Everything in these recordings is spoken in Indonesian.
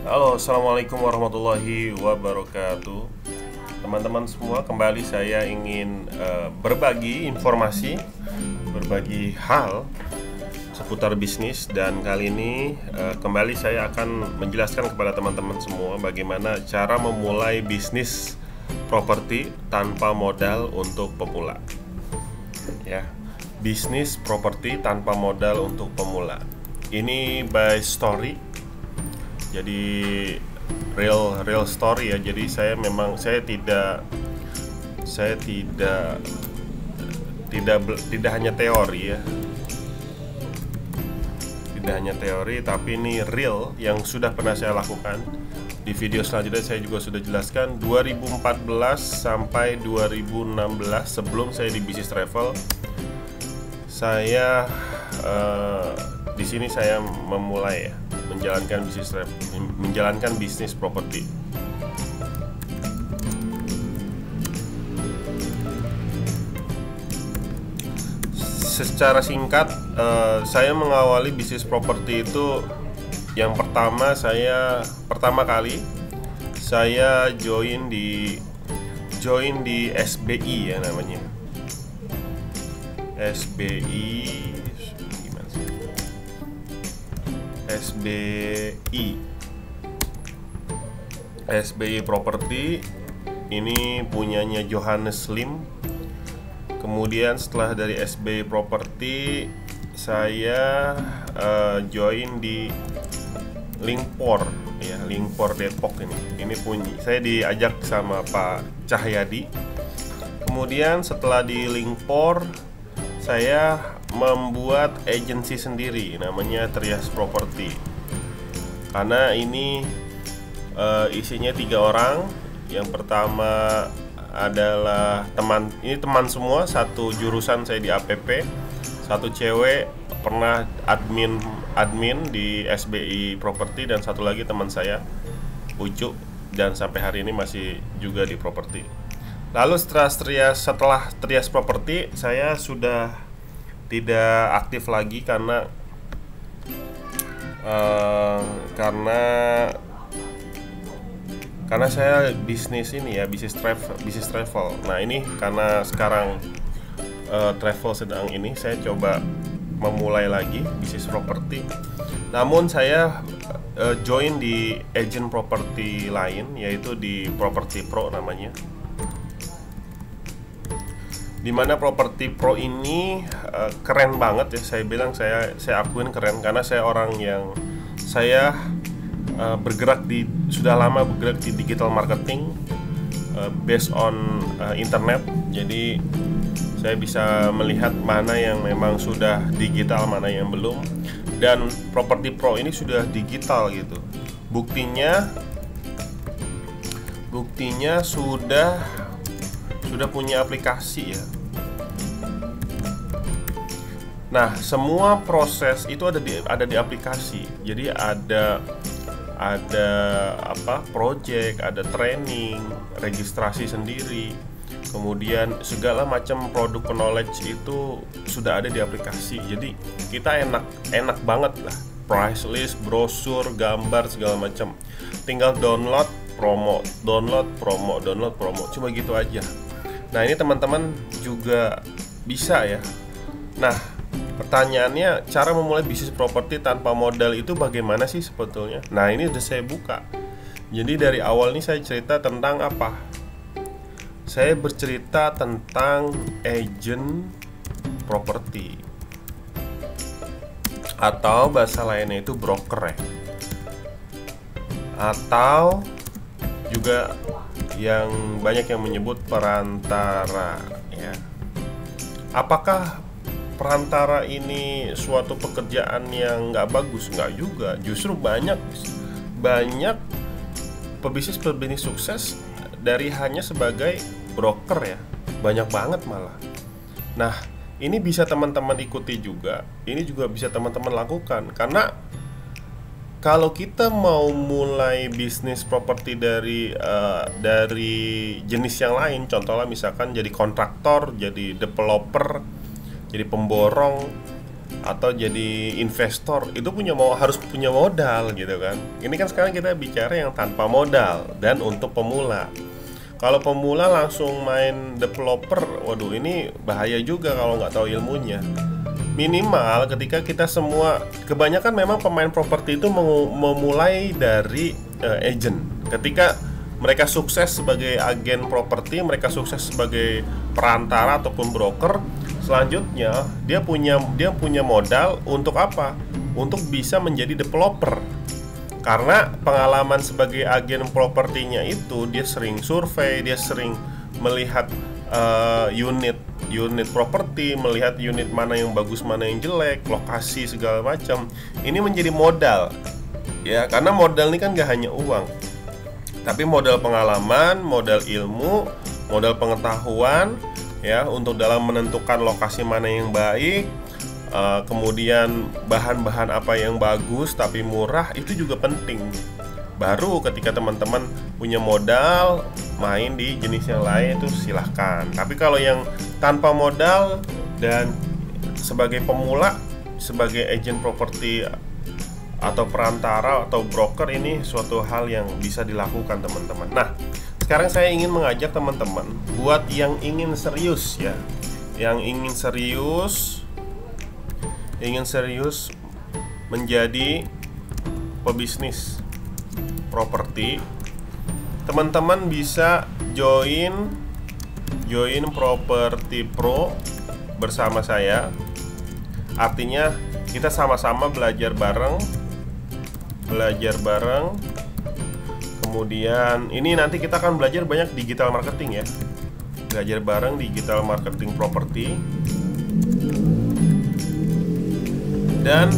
Halo, assalamualaikum warahmatullahi wabarakatuh. Teman-teman semua, kembali saya ingin berbagi informasi, berbagi hal seputar bisnis. Dan kali ini kembali saya akan menjelaskan kepada teman-teman semua bagaimana cara memulai bisnis properti tanpa modal untuk pemula. Ya, bisnis properti tanpa modal untuk pemula. Ini by story. Jadi real story ya. Jadi saya tidak hanya teori ya. Tidak hanya teori, tapi ini real yang sudah pernah saya lakukan. Di video selanjutnya saya juga sudah jelaskan 2014 sampai 2016 sebelum saya di bisnis travel. Saya di sini saya memulai ya menjalankan bisnis properti. Secara singkat, saya mengawali bisnis properti itu yang pertama kali saya join di SBI ya namanya. SBI Property ini punyanya Johannes Lim. Kemudian setelah dari SBI Property saya join di Linkpor ya, Linkpor Depok ini. Ini punya saya diajak sama Pak Cahyadi. Kemudian setelah di Linkpor saya membuat agensi sendiri namanya Trias Property. Karena ini isinya 3 orang. Yang pertama adalah teman semua, satu jurusan saya di APP, satu cewek pernah admin di SBI Property, dan satu lagi teman saya Ucu, dan sampai hari ini masih juga di properti. Lalu setelah Trias Property saya sudah tidak aktif lagi karena saya bisnis travel. Nah, ini karena sekarang travel sedang ini, saya coba memulai lagi bisnis properti. Namun saya join di agent properti lain, yaitu di Property Pro namanya. Dimana Property Pro ini keren banget ya, saya akuin keren, karena saya orang yang sudah lama bergerak di digital marketing based on internet. Jadi saya bisa melihat mana yang memang sudah digital, mana yang belum. Dan Property Pro ini sudah digital gitu. Buktinya sudah punya aplikasi ya. Nah, semua proses itu ada di aplikasi. Jadi ada project, ada training, registrasi sendiri. Kemudian segala macam produk knowledge itu sudah ada di aplikasi. Jadi kita enak banget lah. Price list, brosur, gambar segala macam. Tinggal download promo. Cuma gitu aja. Nah, ini teman-teman juga bisa ya. Nah, pertanyaannya, cara memulai bisnis properti tanpa modal itu bagaimana sih sebetulnya? Nah, ini udah saya buka. Jadi dari awal nih saya cerita tentang apa? Saya bercerita tentang agent properti, atau bahasa lainnya itu broker ya. Atau juga yang banyak yang menyebut perantara ya. Apakah perantara ini suatu pekerjaan yang nggak bagus? Nggak juga. Justru banyak pebisnis sukses dari hanya sebagai broker ya. Banyak banget malah. Nah, ini bisa teman-teman ikuti juga. Ini juga bisa teman-teman lakukan. Karena kalau kita mau mulai bisnis properti dari jenis yang lain, contohnya misalkan jadi kontraktor, jadi developer, jadi pemborong, atau jadi investor itu harus punya modal gitu kan. Ini kan sekarang kita bicara yang tanpa modal dan untuk pemula. Kalau pemula langsung main developer, waduh ini bahaya juga kalau nggak tahu ilmunya. Minimal ketika kita semua, kebanyakan memang pemain properti itu memulai dari agent. Ketika mereka sukses sebagai agen properti, mereka sukses sebagai perantara ataupun broker, selanjutnya dia punya modal untuk apa? Untuk bisa menjadi developer. Karena pengalaman sebagai agen propertinya itu, dia sering survei, dia sering melihat unit properti, melihat unit mana yang bagus, mana yang jelek, lokasi segala macam. Ini menjadi modal, ya, karena modal ini kan gak hanya uang, tapi modal pengalaman, modal ilmu, modal pengetahuan, ya, untuk dalam menentukan lokasi mana yang baik, kemudian bahan-bahan apa yang bagus tapi murah, itu juga penting. Baru ketika teman-teman punya modal main di jenis yang lain itu silahkan. Tapi kalau yang tanpa modal dan sebagai pemula, sebagai agent properti atau perantara atau broker, ini suatu hal yang bisa dilakukan teman-teman. Nah, sekarang saya ingin mengajak teman-teman buat yang ingin serius, ya, yang ingin serius menjadi pebisnis properti, teman-teman bisa join Properti Pro bersama saya. Artinya kita sama-sama belajar bareng. Kemudian ini nanti kita akan belajar banyak digital marketing, ya. Belajar bareng digital marketing properti. Dan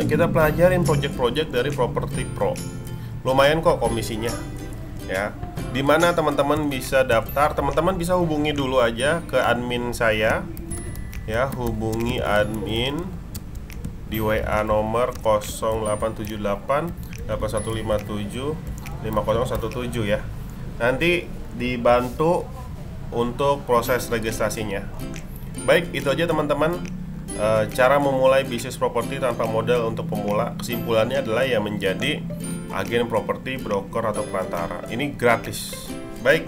kita pelajarin project-project dari Properti Pro. Lumayan kok komisinya, ya. Dimana teman-teman bisa daftar, teman-teman bisa hubungi dulu aja ke admin saya, ya. Hubungi admin di WA nomor 0878 8157 5017, ya. Nanti dibantu untuk proses registrasinya. Baik, itu aja teman-teman, cara memulai bisnis properti tanpa modal untuk pemula. Kesimpulannya adalah ya menjadi agen properti, broker atau perantara. Ini gratis. Baik,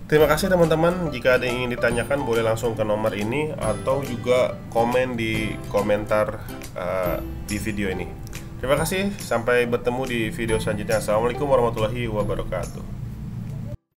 terima kasih teman-teman. Jika ada yang ingin ditanyakan boleh langsung ke nomor ini atau juga komen di komentar di video ini. Terima kasih, sampai bertemu di video selanjutnya. Assalamualaikum warahmatullahi wabarakatuh.